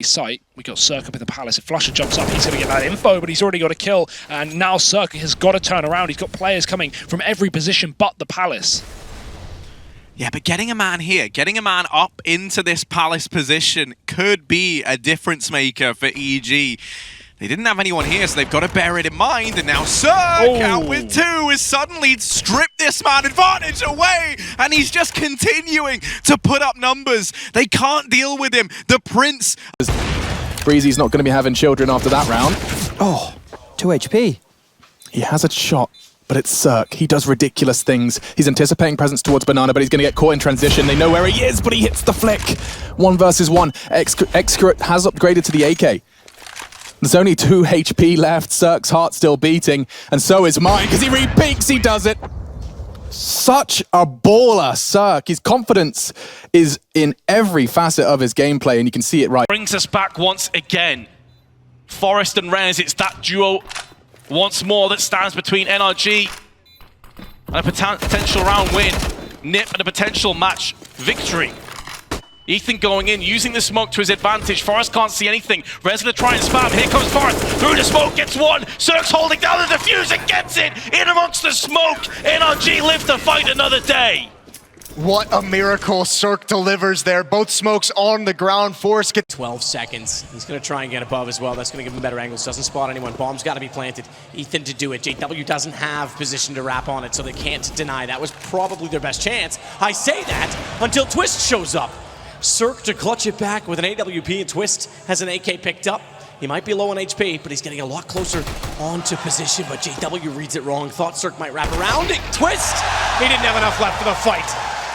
site. We got CeRq up in the palace. If Flusher jumps up, he's going to get that info, but he's already got a kill. And now CeRq has got to turn around. He's got players coming from every position but the palace. Yeah, but getting a man here, getting a man up into this palace position could be a difference maker for EG. They didn't have anyone here, so they've got to bear it in mind. And now CeRq out with 2 has suddenly stripped this man advantage away. And he's just continuing to put up numbers. They can't deal with him. The Prince. Breezy's not going to be having children after that round. Oh, 2 HP. He has a shot, but it's CeRq. He does ridiculous things. He's anticipating presence towards Banana, but he's going to get caught in transition. They know where he is, but he hits the flick. 1 versus 1. CeRq has upgraded to the AK. There's only 2 HP left. CeRq's heart still beating, and so is mine, because he re-peaks, he does it. Such a baller, CeRq. His confidence is in every facet of his gameplay, and you can see it right. Brings us back once again. Forest and Rez, it's that duo once more that stands between NRG and a potential round win. Nip and a potential match victory. Ethan going in, using the smoke to his advantage. Forest can't see anything. Rez gonna try and spam. Here comes Forest. Through the smoke, gets 1. CeRq's holding down the defuse and gets it in amongst the smoke. NRG live to fight another day. What a miracle CeRq delivers there. Both smokes on the ground. Forest gets 12 seconds. He's going to try and get above as well. That's going to give him better angles. Doesn't spot anyone. Bomb's got to be planted. Ethan to do it. JW doesn't have position to wrap on it, so they can't deny. That was probably their best chance. I say that until Twist shows up. CeRq to clutch it back with an AWP, and Twist has an AK picked up. He might be low on HP, but he's getting a lot closer onto position, but JW reads it wrong. Thought CeRq might wrap around it. Twist! He didn't have enough left for the fight.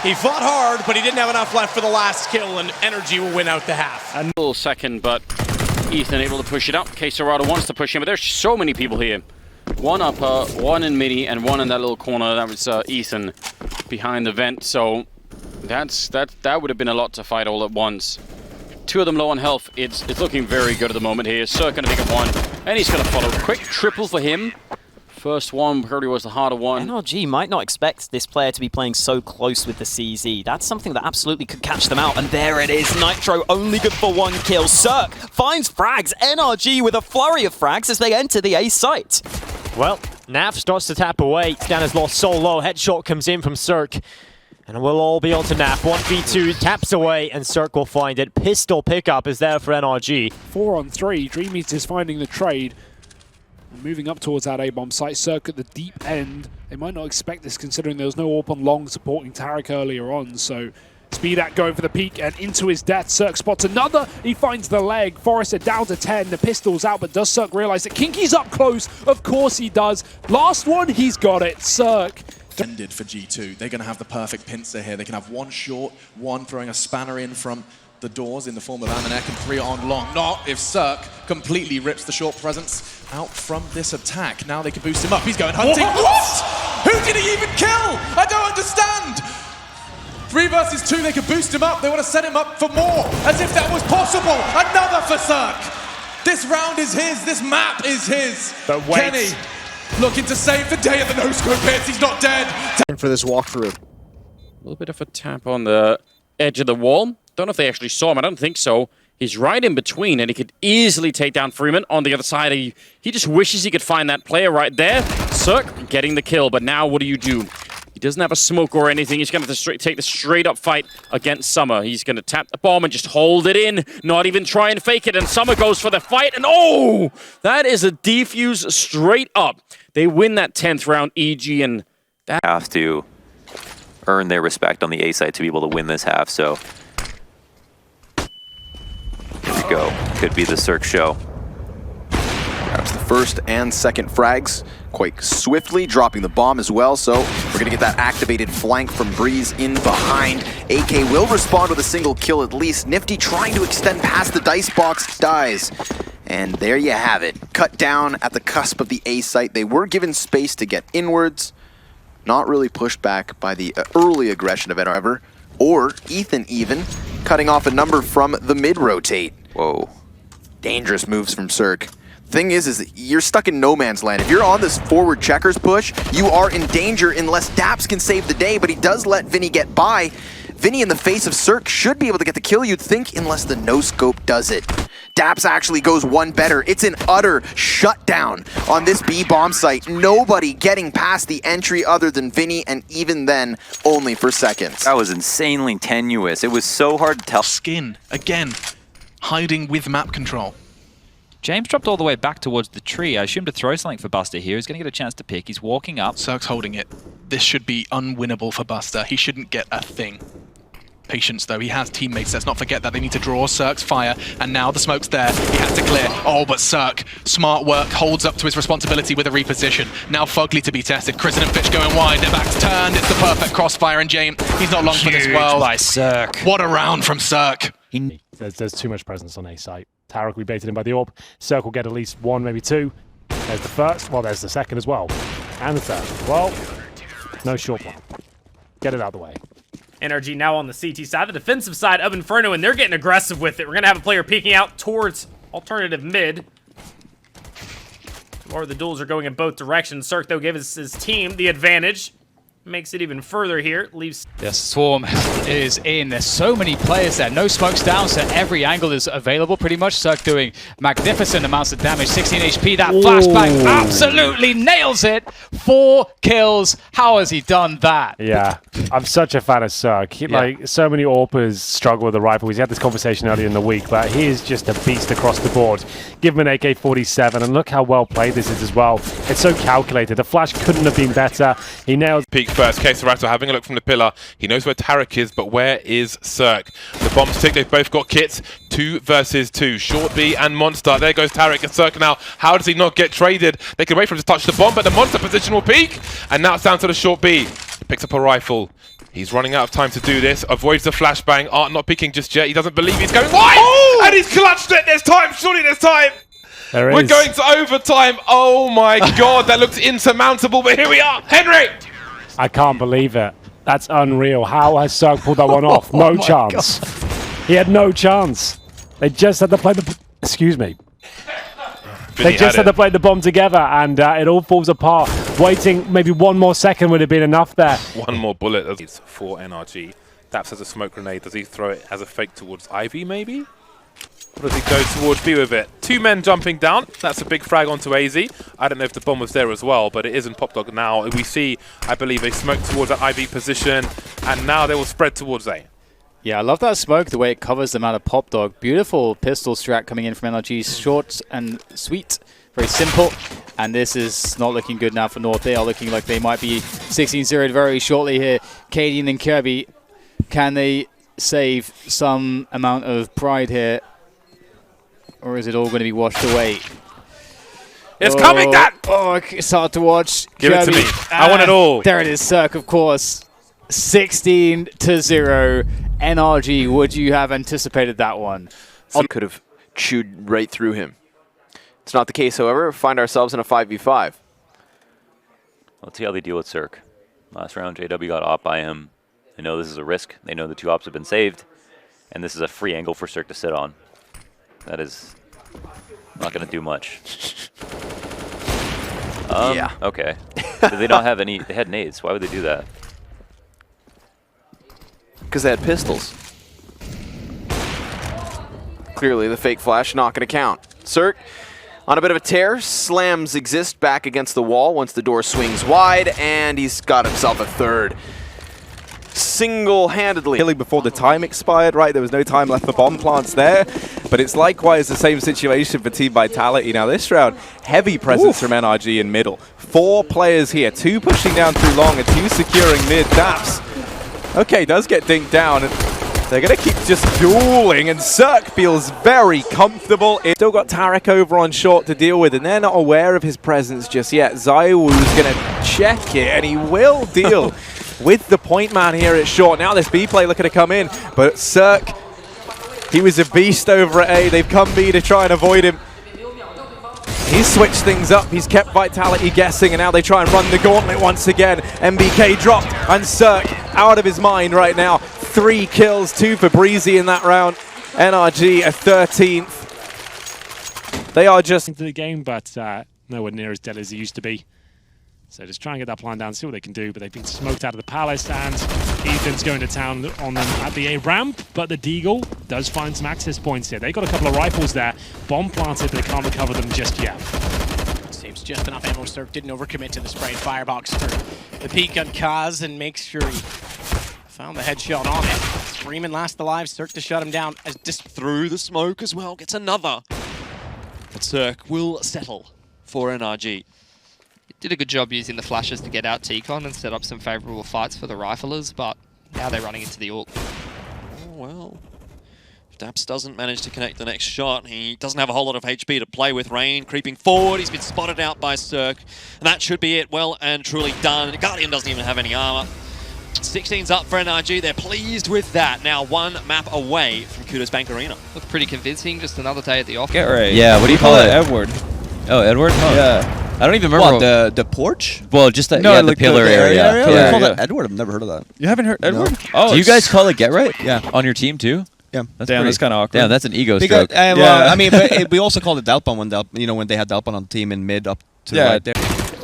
He fought hard, but he didn't have enough left for the last kill, and Energy will win out the half. A little second, but Ethan able to push it up. KSGO wants to push him, but there's so many people here. 1 upper, 1 in midi, and 1 in that little corner. That was Ethan behind the vent, so that would have been a lot to fight all at once. 2 of them low on health. It's looking very good at the moment here. CeRq gonna pick up 1, and he's gonna follow. Quick triple for him. First one probably was the harder one. NRG might not expect this player to be playing so close with the CZ. That's something that absolutely could catch them out. And there it is. Nitro only good for 1 kill. CeRq finds frags. NRG with a flurry of frags as they enter the A site. Well, Nav starts to tap away. Scan has lost so low. Headshot comes in from CeRq. And we'll all be on to Nav. 1v2 taps away, and CeRq will find it. Pistol pickup is there for NRG. 4 on 3. Dream Eater's finding the trade. Moving up towards that A-bomb site. CeRq at the deep end. They might not expect this considering there was no AWP on long supporting Tarik earlier on. So Speedat going for the peak and into his death. CeRq spots another. He finds the leg. Forrester down to 10. The pistol's out, but does CeRq realize that Kinky's up close? Of course he does. Last one, he's got it. CeRq. Ended for G2. They're going to have the perfect pincer here. They can have 1 short, 1 throwing a spanner in from the doors in the form of Amanek, and 3 on long. Not if CeRq completely rips the short presence out from this attack. Now they can boost him up. He's going hunting. What? Who did he even kill? I don't understand. 3 versus 2, they could boost him up. They want to set him up for more, as if that was possible. Another for CeRq. This round is his. This map is his. But wait. Kenny looking to save the day of the no-scope hits. He's not dead. for this walkthrough. A little bit of a tap on the edge of the wall. Don't know if they actually saw him. I don't think so. He's right in between, and he could easily take down Freeman on the other side. He just wishes he could find that player right there. CeRq getting the kill, but now what do you do? He doesn't have a smoke or anything. He's going to have to take the straight-up fight against Summer. He's going to tap the bomb and just hold it in, not even try and fake it, and Summer goes for the fight, and oh! That is a defuse straight up. They win that 10th round, EG, and that have to earn their respect on the A side to be able to win this half, so here we go. Could be the CeRq show. Grabs the first and second frags quite swiftly, dropping the bomb as well, so we're gonna get that activated flank from Breeze in behind. AK will respond with a single kill at least. Nifty trying to extend past the dice box, dies. And there you have it. Cut down at the cusp of the A site. They were given space to get inwards, not really pushed back by the early aggression of Ever, or Ethan even, cutting off a number from the mid-rotate. Whoa. Dangerous moves from CeRq. Thing is that you're stuck in no man's land. If you're on this forward checkers push, you are in danger unless Daps can save the day, but he does let Vinny get by. Vinny in the face of CeRq should be able to get the kill, you'd think, unless the no-scope does it. Daps actually goes one better. It's an utter shutdown on this B bomb site. Nobody getting past the entry other than Vinny, and even then, only for seconds. That was insanely tenuous. It was so hard to tell. Skin, again, hiding with map control. James dropped all the way back towards the tree. I assumed to throw something for Buster here. He's going to get a chance to pick. He's walking up. CeRq's holding it. This should be unwinnable for Buster. He shouldn't get a thing. Patience, though. He has teammates. Let's not forget that they need to draw CeRq's fire. And now the smoke's there. He has to clear. Oh, but CeRq, smart work, holds up to his responsibility with a reposition. Now Fugly to be tested. Kristen and Fitch going wide. Their backs turned. It's the perfect crossfire. And James, he's not long for this world. By CeRq. What a round from CeRq. There's too much presence on A site. CeRq, we baited him by the AWP. CeRq will get at least one, maybe two. There's the first. Well, there's the second as well. And the third. Well, no short one. Get it out of the way. NRG now on the CT side, the defensive side of Inferno, and they're getting aggressive with it. We're going to have a player peeking out towards alternative mid. Or the duels are going in both directions. CeRq, though, gives his team the advantage. Makes it even further here. Leaves. The swarm is in. There's so many players there. No smokes down, so every angle is available pretty much. CeRq doing magnificent amounts of damage. 16 HP. That flashbang absolutely nails it. 4 kills. How has he done that? Yeah, I'm such a fan of CeRq. Like, so many AWPers struggle with the rifle. We had this conversation earlier in the week, but he is just a beast across the board. Give him an AK-47, and look how well played this is as well. It's so calculated. The flash couldn't have been better. He nailed peak first. KSGO having a look from the pillar. He knows where CeRq is, but where is CeRq? The bombs tick. They've both got kits. 2 versus 2. Short B and Monster. There goes CeRq and CeRq now. How does he not get traded? They can wait for him to touch the bomb, but the Monster position will peak. And now it's down to the short B. Picks up a rifle. He's running out of time to do this. Avoids the flashbang. Art not peeking just yet. He doesn't believe he's going wide. Oh! And he's clutched it. There's time. Surely there's time. We're going to overtime. Oh my god. That looks insurmountable, but here we are. Henry! I can't believe it. That's unreal. How has CeRq pulled that one off? No chance. He had no chance. They just had to play the... Excuse me. They just had to play the bomb together, and it all falls apart. Waiting maybe one more second would have been enough there. One more bullet for NRG. Daps has a smoke grenade. Does he throw it as a fake towards Ivy, maybe? Or does he go towards B with it? 2 men jumping down. That's a big frag onto AZ. I don't know if the bomb was there as well, but it isn't Pop Dog now. We see, I believe, a smoke towards that IV position, and now they will spread towards A. Yeah, I love that smoke, the way it covers them out of Pop Dog. Beautiful pistol strat coming in from NRG. Short and sweet. Very simple. And this is not looking good now for North. They are looking like they might be 16-0'd very shortly here. Cadian and Kirby, can they save some amount of pride here? Or is it all going to be washed away? It's coming, Dad! Oh, it's hard to watch. Give it to me. I want it all. There it is, CeRq, of course. 16-0. NRG, would you have anticipated that one? Could have chewed right through him. It's not the case, however. We find ourselves in a 5v5. Let's see how they deal with CeRq. Last round, JW got op by him. They know this is a risk. They know the 2 ops have been saved. And this is a free angle for CeRq to sit on. That is not going to do much. Yeah. Okay. Did they not have any? They had nades. Why would they do that? Because they had pistols. Clearly, the fake flash not going to count. CeRq on a bit of a tear, slams Exist back against the wall once the door swings wide, and he's got himself a third. Single-handedly. Killing before the time expired, right? There was no time left for bomb plants there. But it's likewise the same situation for Team Vitality. Now this round, heavy presence from NRG in middle. 4 players here, 2 pushing down through long and 2 securing mid. Daps, okay, does get dinked down. And they're going to keep just dueling, and CeRq feels very comfortable. It's still got CeRq over on short to deal with, and they're not aware of his presence just yet. Zywoo's going to check it, and he will deal with the point man here at short. Now this B play looking to come in, but CeRq, he was a beast over at A. They've come B to try and avoid him. He's switched things up. He's kept Vitality guessing, and now they try and run the gauntlet once again. MBK dropped, and CeRq out of his mind right now. 3 kills, 2 for Breezy in that round. NRG a 13th. They are just into the game, but nowhere near as dead as he used to be. So just try and get that plan down, see what they can do, but they've been smoked out of the palace, and Ethan's going to town on them at the A ramp, but the Deagle does find some access points here. They got a couple of rifles there. Bomb planted, they can't recover them just yet. Saves just enough ammo. CeRq didn't overcommit to the spray firebox for the peek on Kaz and makes sure he found the headshot on it. Freeman last alive. CeRq to shut him down as just through the smoke as well. Gets another. But CeRq will settle for NRG. Did a good job using the flashes to get out T-Con and set up some favourable fights for the riflers, but now they're running into the AWP. Oh, well. If Daps doesn't manage to connect the next shot, he doesn't have a whole lot of HP to play with. Rain creeping forward. He's been spotted out by CeRq. And that should be it. Well and truly done. Guardian doesn't even have any armor. 16's up for NRG. They're pleased with that. Now one map away from Kudos Bank Arena. Looked pretty convincing. Just another day at the office. Get right. Yeah, what do you call it? Edward. Oh, Edward? Huh. Yeah. I don't even remember. What, the porch? Well, just the, no, yeah, like the pillar area. Yeah, call that Edward? I've never heard of that. You haven't heard Edward? No. Oh, do you guys call it Get Right? Yeah. On your team too? Yeah. That's kind of awkward. Damn, that's an ego because, stroke. I mean, but we also called it Dalpon when they had Dalpon on the team in mid up to the right there.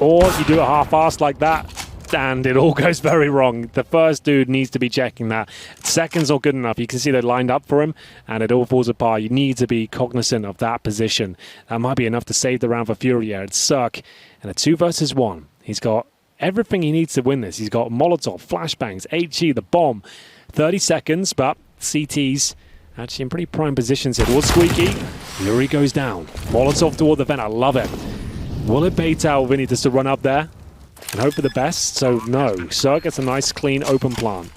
Or you do it half-assed like that, and it all goes very wrong. The first dude needs to be checking that. Second's not good enough. You can see they're lined up for him, and it all falls apart. You need to be cognizant of that position. That might be enough to save the round for Fury. It's CeRq, and a 2 versus 1. He's got everything he needs to win this. He's got Molotov, flashbangs, HE, the bomb. 30 seconds, but CT's actually in pretty prime positions here. Towards Squeaky, Fury goes down. Molotov toward the vent, I love it. Will it bait out Vinny just to run up there and hope for the best? So no, CeRq gets a nice clean open plant.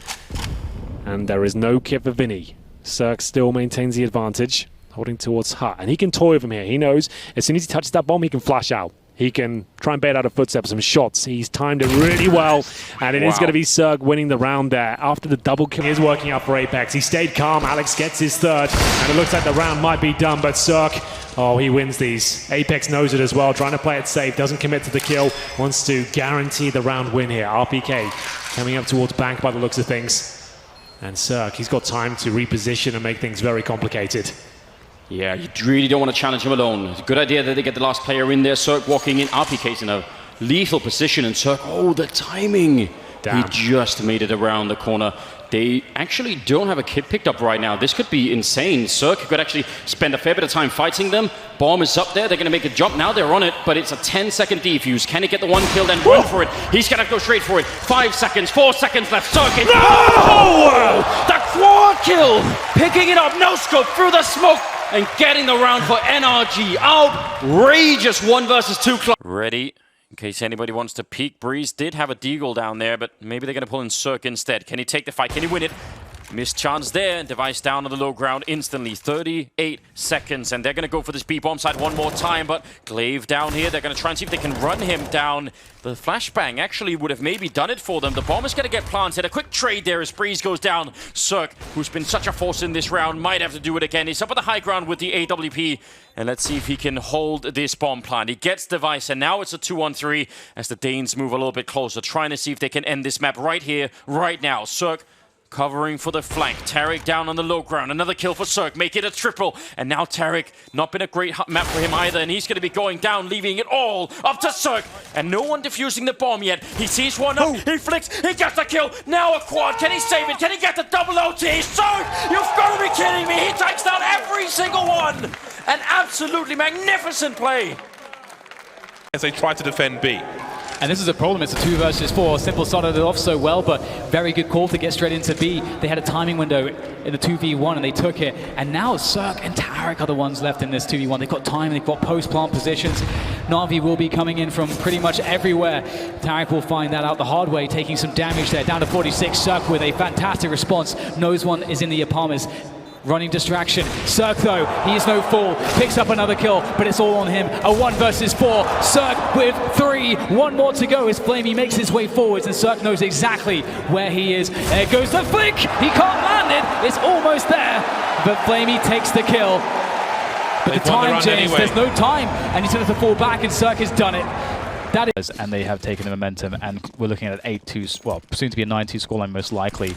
And there is no kit for Vinny. CeRq still maintains the advantage, holding towards Hut. And he can toy with him here. He knows as soon as he touches that bomb, he can flash out. He can try and bait out a footstep, some shots. He's timed it really well, and it is going to be CeRq winning the round there. After the double kill is working out for Apex. He stayed calm. Alex gets his third, and it looks like the round might be done, but CeRq, oh, he wins these. Apex knows it as well, trying to play it safe, doesn't commit to the kill, wants to guarantee the round win here. RPK coming up towards Bank by the looks of things. And CeRq, he's got time to reposition and make things very complicated. Yeah, you really don't want to challenge him alone. It's a good idea that they get the last player in there. CeRq walking in. RPK's in a lethal position, and CeRq, oh, the timing. Damn. He just made it around the corner. They actually don't have a kit picked up right now. This could be insane. CeRq could actually spend a fair bit of time fighting them. Bomb is up there. They're going to make a jump. Now they're on it, but it's a 10-second defuse. Can he get the one kill, then run for it? He's going to go straight for it. 5 seconds, 4 seconds left. CeRq. No! Oh! The quad kill! Picking it up. No scope through the smoke. And getting the round for NRG. Outrageous 1 versus 2. Ready, in case anybody wants to peek. Breeze did have a deagle down there, but maybe they're going to pull in CeRq instead. Can he take the fight? Can he win it? Missed chance there. Device down on the low ground instantly. 38 seconds, and they're going to go for this B-bomb side one more time, but Glaive down here. They're going to try and see if they can run him down. The flashbang actually would have maybe done it for them. The bomb is going to get planted. A quick trade there as Breeze goes down. CeRq, who's been such a force in this round, might have to do it again. He's up at the high ground with the AWP, and let's see if he can hold this bomb plant. He gets Device, and now it's a 2-on-3 as the Danes move a little bit closer, trying to see if they can end this map right here, right now. CeRq covering for the flank. Tariq down on the low ground. Another kill for CeRq. Make it a triple. And now Tariq, not been a great map for him either. And he's going to be going down, leaving it all up to CeRq. And no one defusing the bomb yet. He sees one up. He flicks. He gets the kill. Now a quad. Can he save it? Can he get the double OT? CeRq, you've got to be kidding me. He takes down every single one. An absolutely magnificent play. As they try to defend B. And this is a problem. It's a 2 versus 4. Simple started it off so well, but very good call to get straight into B. They had a timing window in the 2v1 and they took it. And now CeRq and Tariq are the ones left in this 2v1. They've got time, they've got post-plant positions. Na'Vi will be coming in from pretty much everywhere. Tariq will find that out the hard way, taking some damage there. Down to 46. CeRq with a fantastic response. Knows one is in the apartments. Running distraction. CeRq though, he is no fool. Picks up another kill, but it's all on him. A 1 versus 4. CeRq with 3. 1 more to go as Flamey makes his way forwards, and CeRq knows exactly where he is. There goes the flick. He can't land it. It's almost there, but Flamey takes the kill. But the time, James, there's no time, and he's going to fall back, and CeRq has done it. That is, and they have taken the momentum, and we're looking at an 8-2, well, soon to be a 9-2 scoreline most likely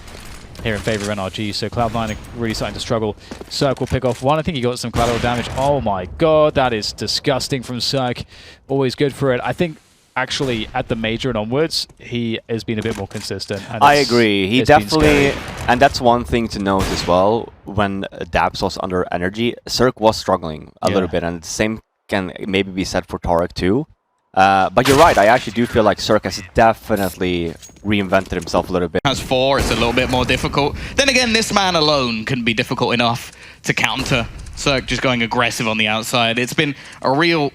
here in favor of NRG, so Cloud9 are really starting to struggle. CeRq will pick off one. I think he got some collateral damage. Oh my god, that is disgusting from CeRq. Always good for it. I think actually at the major and onwards, he has been a bit more consistent. And I agree. He it's been definitely, scary. and that's one thing to note as well. When Daps was under energy, CeRq was struggling a little bit, and the same can maybe be said for Tarek too. But you're right. I actually do feel like CeRq has definitely reinvented himself a little bit. Has 4, it's a little bit more difficult. Then again, this man alone can be difficult enough to counter. CeRq just going aggressive on the outside. It's been a real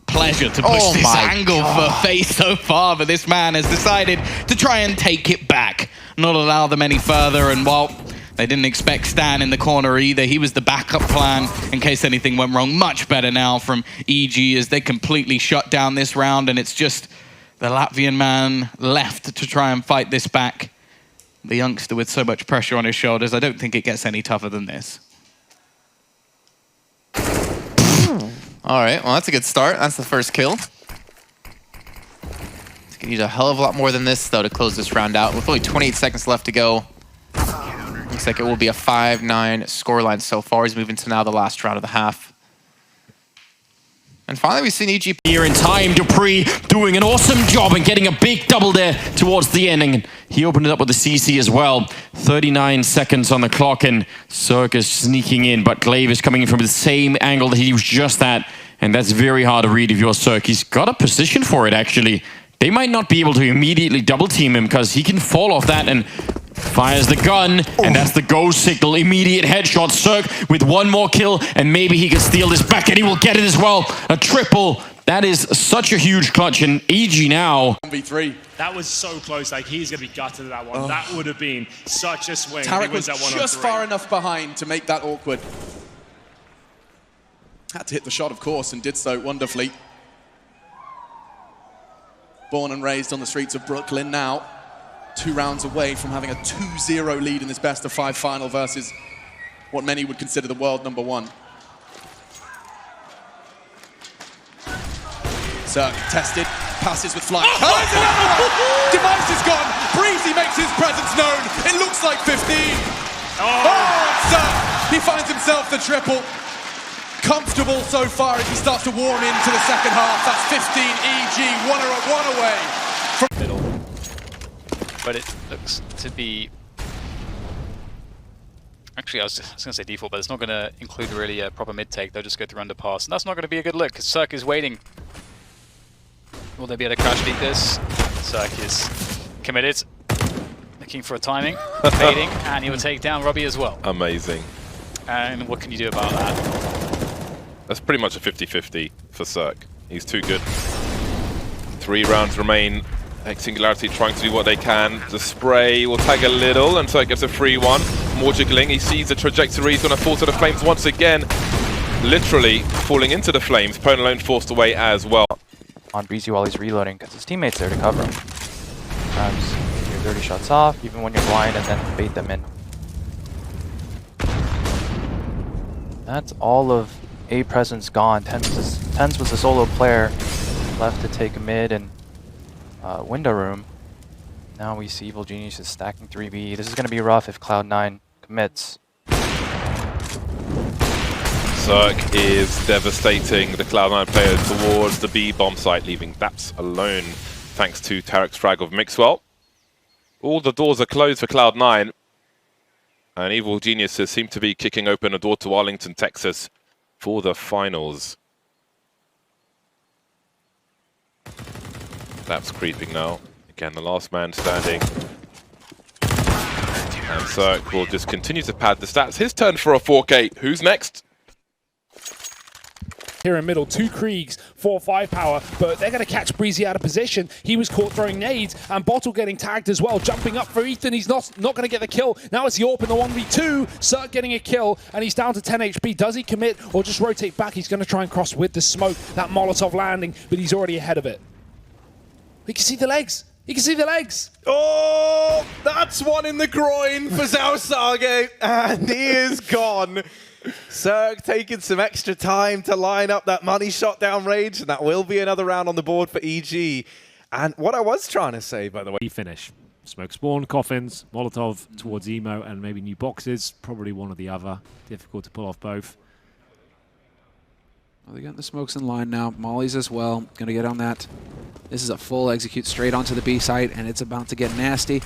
pleasure to push this angle for FaZe so far, but this man has decided to try and take it back, not allow them any further, and while they didn't expect Stan in the corner either, he was the backup plan in case anything went wrong. Much better now from EG as they completely shut down this round, and it's just the Latvian man left to try and fight this back. The youngster with so much pressure on his shoulders, I don't think it gets any tougher than this. All right, well, that's a good start. That's the first kill. It's gonna need a hell of a lot more than this, though, to close this round out. With only 28 seconds left to go, looks like it will be a 5-9 scoreline so far. He's moving to now the last round of the half. And finally, we've seen EG here in time. Dupree doing an awesome job and getting a big double there towards the end. And he opened it up with the CC as well. 39 seconds on the clock, and CeRq is sneaking in. But Glaive is coming in from the same angle that he was just at. And that's very hard to read if you're CeRq. He's got a position for it, actually. They might not be able to immediately double team him because he can fall off that and fires the gun, and that's the go signal. Immediate headshot. CeRq with one more kill, and maybe he can steal this back, and he will get it as well. A triple. That is such a huge clutch, and EG now. 1v3. That was so close. Like, he's going to be gutted at that one. That would have been such a swing. Tarek was just far enough behind to make that awkward. Had to hit the shot, of course, and did so wonderfully. Born and raised on the streets of Brooklyn now. 2 rounds away from having a 2-0 lead in this best-of-5 final versus what many would consider the world #1. CeRq tested, passes with flying. Oh, it's another one! Device is gone. Breezy makes his presence known. It looks like 15. Oh, CeRq, he finds himself the triple. Comfortable so far as he starts to warm into the second half. That's 15 EG, one away. Middle. But it looks to be... Actually, I was going to say default, but it's not going to include really a proper mid-take. They'll just go through underpass. And that's not going to be a good look, because CeRq is waiting. Will they be able to crash beat this? CeRq is committed. Looking for a timing, baiting, and he will take down Robbie as well. Amazing. And what can you do about that? That's pretty much a 50-50 for CeRq. He's too good. 3 rounds remain. Singularity trying to do what they can. The spray will tag a little, and CeRq gets a free one. More jiggling. He sees the trajectory. He's going to fall to the flames once again. Literally falling into the flames. Pwn alone forced away as well. On Breezy while he's reloading, because his teammate's there to cover him. Sometimes your dirty shots off, even when you're blind, and then bait them in. That's all of A presence gone. Tens was a solo player left to take mid and window room. Now we see Evil Genius is stacking 3B. This is going to be rough if Cloud9 commits. CeRq is devastating the Cloud9 players towards the B bomb site, leaving Daps alone thanks to Tarek's frag of Mixwell. All the doors are closed for Cloud9, and Evil Geniuses seem to be kicking open a door to Arlington, Texas for the finals. Daps creeping now. Again, the last man standing. And CeRq will just continue to pad the stats. His turn for a 4K. Who's next? Here in middle, 2 Kriegs, 4 firepower, but they're going to catch Breezy out of position. He was caught throwing nades, and Bottle getting tagged as well. Jumping up for Ethan, he's not going to get the kill. Now it's Yorp in the 1v2. CeRq getting a kill, and he's down to 10 HP. Does he commit or just rotate back? He's going to try and cross with the smoke. That Molotov landing, but he's already ahead of it. He can see the legs. He can see the legs. Oh, that's one in the groin for Zausage, and he is gone. CeRq taking some extra time to line up that money shot down range, and that will be another round on the board for EG. And what I was trying to say, by the way... Finish. Smoke spawn, coffins, Molotov towards Emo, and maybe new boxes. Probably one or the other. Difficult to pull off both. Well, they're getting the smokes in line now. Molly's as well. Going to get on that This is a full execute straight onto the B site, and it's about to get nasty.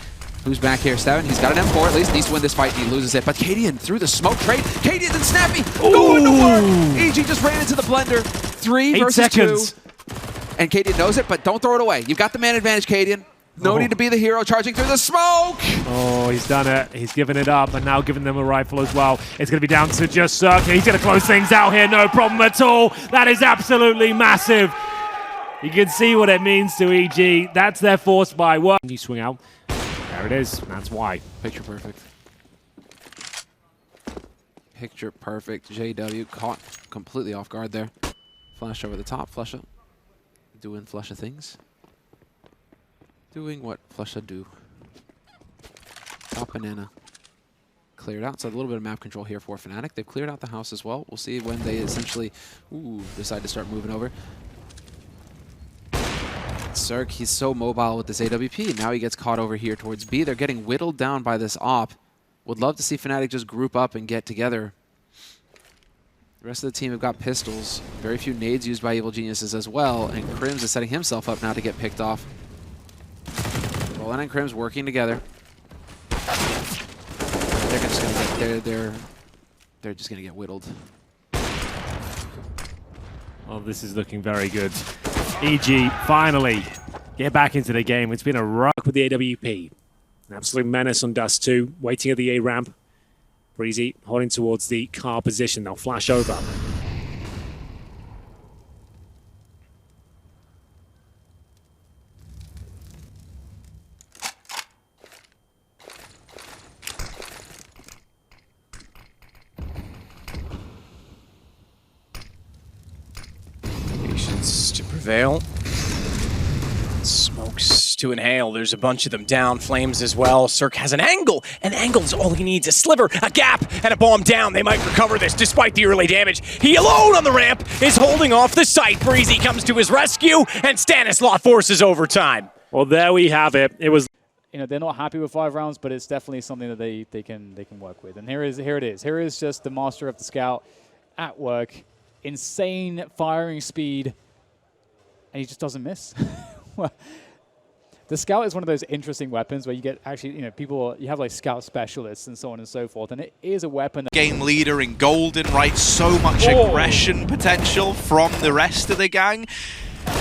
Who's back here? Steven, he's got an M4 at least, needs to win this fight, and he loses it. But Cadian through the smoke trade. Cadian and Snappy going to work! EG just ran into the blender. 3 versus seconds. 2. And Cadian knows it, but don't throw it away. You've got the man advantage, Cadian. No need to be the hero charging through the smoke! Oh, he's done it. He's given it up, and now giving them a rifle as well. It's going to be down to just CeRq. He's going to close things out here, no problem at all. That is absolutely massive. You can see what it means to EG. That's their force by work. You swing out. There it is. That's why. Picture perfect. Picture perfect. JW caught completely off guard there. Flash over the top. Flusha doing Flusha things. Doing what Flusha do. Top banana cleared out. So a little bit of map control here for Fnatic. They've cleared out the house as well. We'll see when they essentially decide to start moving over. CeRq, he's so mobile with this AWP. Now he gets caught over here towards B. They're getting whittled down by this op. Would love to see Fnatic just group up and get together. The rest of the team have got pistols. Very few nades used by Evil Geniuses as well. And Crims is setting himself up now to get picked off. Roland and Crims working together. They're just gonna get they're just gonna get whittled. Oh, this is looking very good. EG finally get back into the game. It's been a rock with the AWP. An absolute menace on Dust 2, waiting at the A ramp. Breezy holding towards the car position. They'll flash over. Patience to prevail. Smokes to inhale. There's a bunch of them down. Flames as well. CeRq has an angle. An angle is all he needs. A sliver, a gap, and a bomb down. They might recover this despite the early damage. He alone on the ramp is holding off the site. Breezy comes to his rescue, and Stanislav forces overtime. Well, there we have it. It was... You know, they're not happy with 5 rounds, but it's definitely something that they can work with. And here it is. Here is just the master of the scout at work. Insane firing speed, and he just doesn't miss. The scout is one of those interesting weapons where you get actually, you know, people, you have like scout specialists and so on and so forth, and it is a weapon. Game leader in Golden, right? So much aggression potential from the rest of the gang.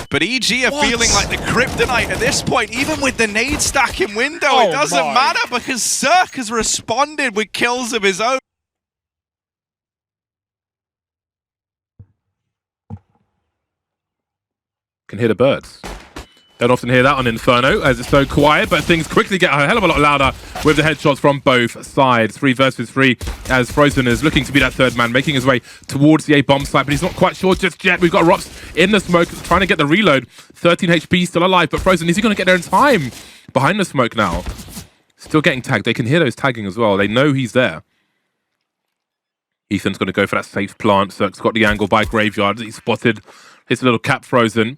But EG are feeling like the kryptonite at this point, even with the nade stack in window. It doesn't matter because CeRq has responded with kills of his own. Can hear the birds. Don't often hear that on Inferno as it's so quiet, but things quickly get a hell of a lot louder with the headshots from both sides. 3 versus 3 as Frozen is looking to be that third man, making his way towards the A-bomb site, but he's not quite sure just yet. We've got Rops in the smoke trying to get the reload. 13 HP still alive, but Frozen, is he going to get there in time? Behind the smoke now. Still getting tagged. They can hear those tagging as well. They know he's there. Ethan's going to go for that safe plant. CeRq's got the angle by Graveyard. He's spotted his little cap Frozen.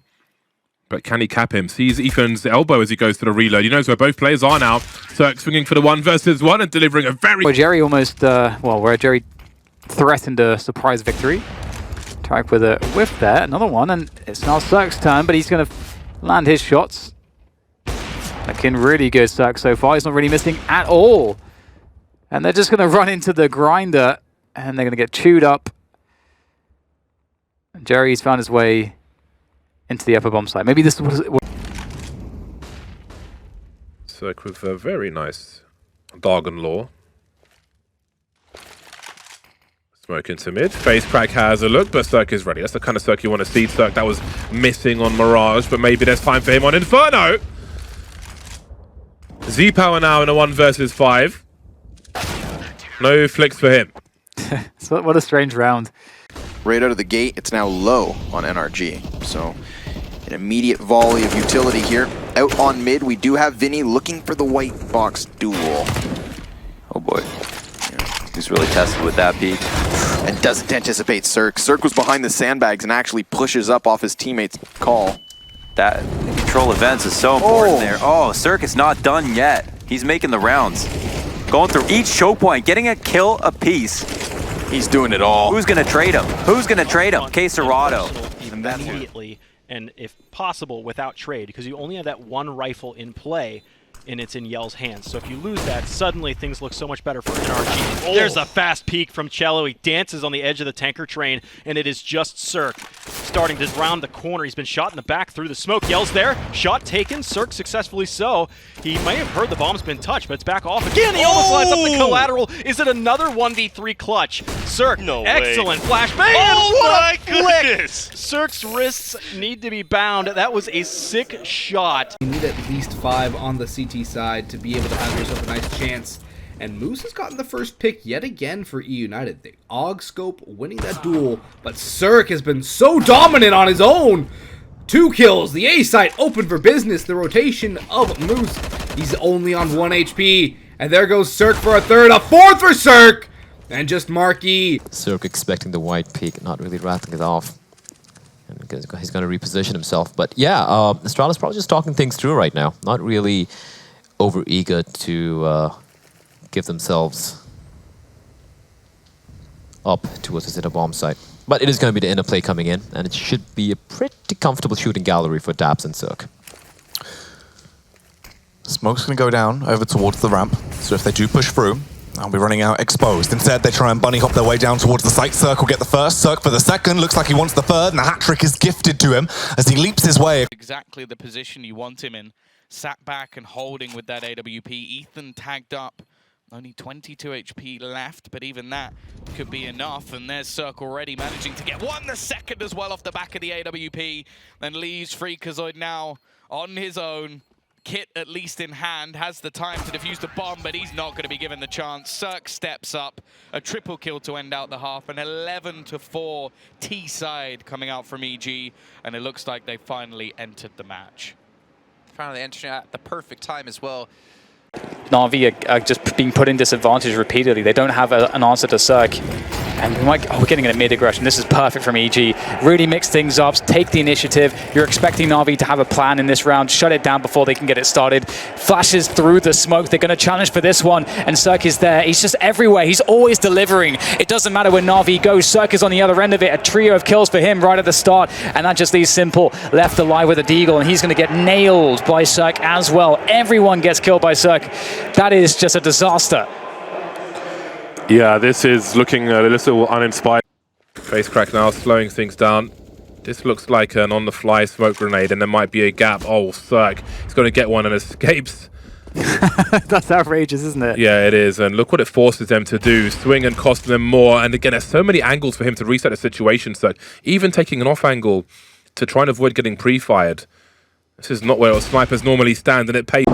But can he cap him? Sees Ethan's elbow as he goes to the reload. He knows where both players are now. CeRq swinging for the 1 versus 1 and delivering a very... Where Jerry almost, where Jerry threatened a surprise victory. Tarek with a whiff there, another one, and it's now CeRq's turn, but he's going to land his shots. Looking really good, CeRq, so far. He's not really missing at all. And they're just going to run into the grinder, and they're going to get chewed up. And Jerry's found his way into the upper bomb site. Maybe this was... CeRq with a very nice Dargon Law. Smoke into mid. Face crack has a look, but CeRq is ready. That's the kind of CeRq you want to see. CeRq that was missing on Mirage, but maybe there's time for him on Inferno. Z-Power now in a 1 versus 5. No flicks for him. So what a strange round. Right out of the gate, it's now low on NRG. So an immediate volley of utility here. Out on mid, we do have Vinny looking for the white box duel. Oh boy. He's really tested with that peak. And doesn't anticipate CeRq. CeRq was behind the sandbags and actually pushes up off his teammate's call. That control events is so important there. Oh, CeRq is not done yet. He's making the rounds. Going through each choke point, getting a kill apiece. He's doing it all. Who's going to trade him? Who's going to trade him? KSerado. Even that immediately. and if possible, without trade, because you only have that one rifle in play, and it's in Yell's hands. So if you lose that, suddenly things look so much better for NRG. Oh. There's a fast peek from Cello. He dances on the edge of the tanker train, and it is just CeRq starting to round the corner. He's been shot in the back through the smoke. Yell's there. Shot taken. CeRq successfully so. He may have heard the bomb's been touched, but it's back off again. He almost lines up the collateral. Is it another 1v3 clutch? CeRq, no excellent way. Oh flashbang. What my a flick. goodness! CeRq's wrists need to be bound. That was a sick shot. You need at least 5 on the CT side to be able to have yourself a nice chance. And Moose has gotten the first pick yet again for E United. The AUG scope winning that duel, but CeRq has been so dominant on his own. 2 kills, the A site open for business. The rotation of Moose. He's only on 1 HP. And there goes CeRq for a third, a fourth for CeRq. And just Marquee. CeRq expecting the white peak, not really rattling it off. And he's going to reposition himself. But yeah, Astralis probably just talking things through right now. Not really over-eager to give themselves up towards the center bomb site. But it is going to be the interplay coming in, and it should be a pretty comfortable shooting gallery for Dabs and CeRq. Smoke's going to go down over towards the ramp, so if they do push through, they'll be running out exposed. Instead, they try and bunny hop their way down towards the site. CeRq will get the first, CeRq for the second. Looks like he wants the third, and the hat trick is gifted to him as he leaps his way. Exactly the position you want him in. Sat back and holding with that AWP. Ethan tagged up. Only 22 HP left, but even that could be enough. And there's CeRq already managing to get the second as well off the back of the AWP. Then leaves Freakazoid now on his own. Kit, at least in hand, has the time to defuse the bomb, but he's not going to be given the chance. CeRq steps up. A triple kill to end out the half. An 11-4 T side coming out from EG. And it looks like they finally entered the match. Finally entering at the perfect time as well. Na'Vi are just being put in disadvantage repeatedly. They don't have an answer to CeRq. And we're getting a mid-aggression. This is perfect from EG. Really mix things up, take the initiative. You're expecting Na'Vi to have a plan in this round, shut it down before they can get it started. Flashes through the smoke. They're going to challenge for this one, and CeRq is there. He's just everywhere. He's always delivering. It doesn't matter where Na'Vi goes. CeRq is on the other end of it. A trio of kills for him right at the start, and that just leaves Simple left alive with a deagle, and he's going to get nailed by CeRq as well. Everyone gets killed by CeRq. That is just a disaster. Yeah, this is looking a little uninspired. Face crack now, slowing things down. This looks like an on-the-fly smoke grenade, and there might be a gap. Oh, CeRq, he's going to get one and escapes. That's outrageous, isn't it? Yeah, it is, and look what it forces them to do. Swing and cost them more, and again, there's so many angles for him to reset the situation, CeRq. Even taking an off angle to try and avoid getting pre-fired. This is not where snipers normally stand, and it pays.